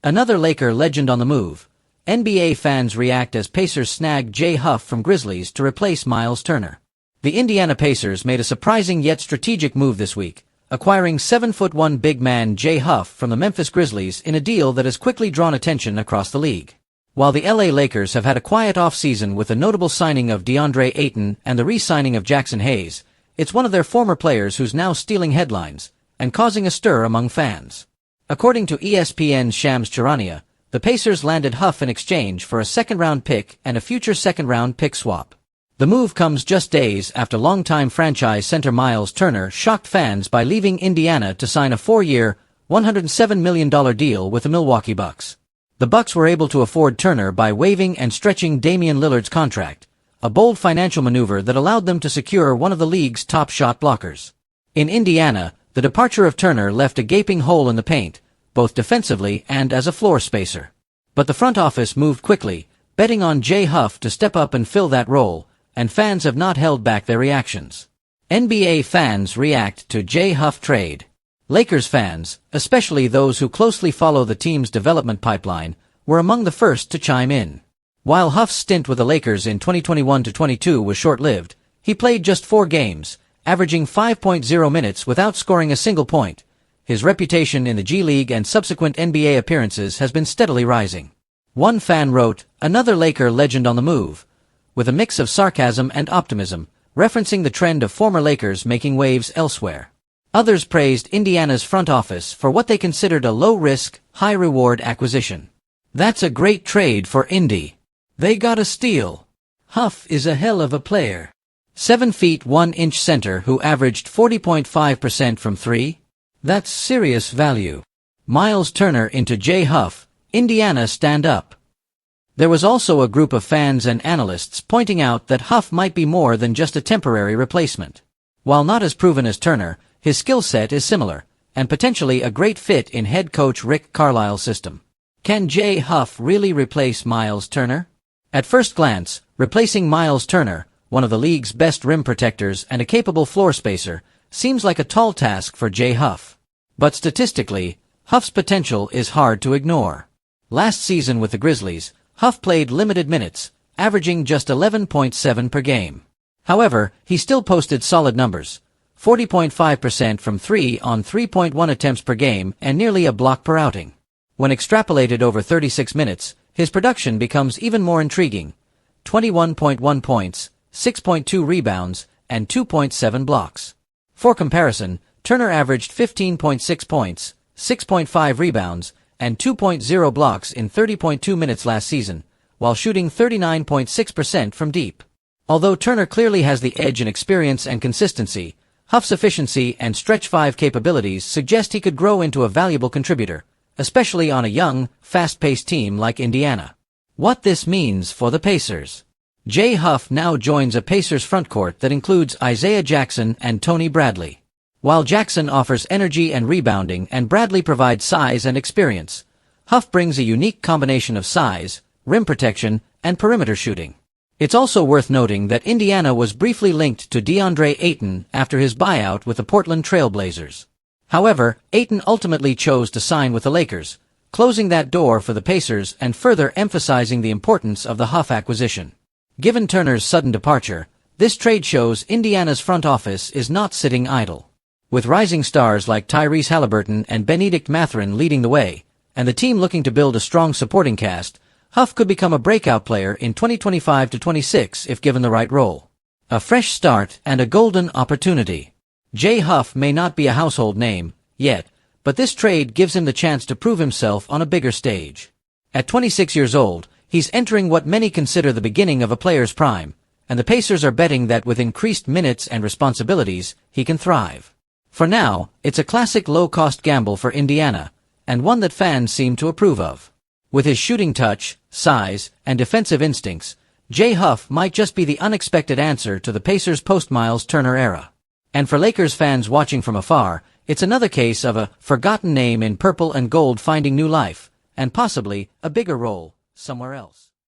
Another Laker legend on the move. NBA fans react as Pacers snag Jay Huff from Grizzlies to replace Miles Turner. The Indiana Pacers made a surprising yet strategic move this week, acquiring 7'1" big man Jay Huff from the Memphis Grizzlies in a deal that has quickly drawn attention across the league. While the LA Lakers have had a quiet offseason with the notable signing of DeAndre Ayton and the re-signing of Jackson Hayes, it's one of their former players who's now stealing headlines and causing a stir among fans. According to ESPN's Shams Charania, the Pacers landed Huff in exchange for a second-round pick and a future second-round pick swap. The move comes just days after longtime franchise center Miles Turner shocked fans by leaving Indiana to sign a 4-year, $107 million deal with the Milwaukee Bucks. The Bucks were able to afford Turner by waiving and stretching Damian Lillard's contract, a bold financial maneuver that allowed them to secure one of the league's top shot blockers. In Indiana, the departure of Turner left a gaping hole in the paint, both defensively and as a floor spacer. But the front office moved quickly, betting on Jay Huff to step up and fill that role, and fans have not held back their reactions. NBA fans react to Jay Huff trade. Lakers fans, especially those who closely follow the team's development pipeline, were among the first to chime in. While Huff's stint with the Lakers in 2021-22 was short-lived, he played just 4 games, averaging 5.0 minutes without scoring a single point. His reputation in the G League and subsequent NBA appearances has been steadily rising. One fan wrote, "Another Laker legend on the move," with a mix of sarcasm and optimism, referencing the trend of former Lakers making waves elsewhere. Others praised Indiana's front office for what they considered a low-risk, high-reward acquisition. "That's a great trade for Indy. They got a steal. Huff is a hell of a player." 7 feet 1 inch center who averaged 40.5% from 3? That's serious value. Miles Turner into Jay Huff, Indiana stand up. There was also a group of fans and analysts pointing out that Huff might be more than just a temporary replacement. While not as proven as Turner, his skill set is similar, and potentially a great fit in head coach Rick Carlisle's system. Can Jay Huff really replace Miles Turner? At first glance, replacing Miles Turner, one of the league's best rim protectors and a capable floor spacer, seems like a tall task for Jay Huff. But statistically, Huff's potential is hard to ignore. Last season with the Grizzlies, Huff played limited minutes, averaging just 11.7 per game. However, he still posted solid numbers. 40.5% from 3 on 3.1 attempts per game and nearly a block per outing. When extrapolated over 36 minutes, his production becomes even more intriguing. 21.1 points, 6.2 rebounds, and 2.7 blocks. For comparison, Turner averaged 15.6 points, 6.5 rebounds, and 2.0 blocks in 30.2 minutes last season, while shooting 39.6% from deep. Although Turner clearly has the edge in experience and consistency, Huff's efficiency and stretch 5 capabilities suggest he could grow into a valuable contributor, especially on a young, fast-paced team like Indiana. What this means for the Pacers. Jay Huff now joins a Pacers frontcourt that includes Isaiah Jackson and Tony Bradley. While Jackson offers energy and rebounding and Bradley provides size and experience, Huff brings a unique combination of size, rim protection, and perimeter shooting. It's also worth noting that Indiana was briefly linked to DeAndre Ayton after his buyout with the Portland Trail Blazers. However, Ayton ultimately chose to sign with the Lakers, closing that door for the Pacers and further emphasizing the importance of the Huff acquisition. Given Turner's sudden departure, this trade shows Indiana's front office is not sitting idle. With rising stars like Tyrese Halliburton and Benedict Mathurin leading the way, and the team looking to build a strong supporting cast, Huff could become a breakout player in 2025-26 if given the right role. A fresh start and a golden opportunity. Jay Huff may not be a household name yet, but this trade gives him the chance to prove himself on a bigger stage. At 26 years old, he's entering what many consider the beginning of a player's prime, and the Pacers are betting that with increased minutes and responsibilities, he can thrive. For now, it's a classic low-cost gamble for Indiana, and one that fans seem to approve of. With his shooting touch, size, and defensive instincts, Jay Huff might just be the unexpected answer to the Pacers' post-Miles Turner era. And for Lakers fans watching from afar, it's another case of a forgotten name in purple and gold finding new life, and possibly a bigger role somewhere else.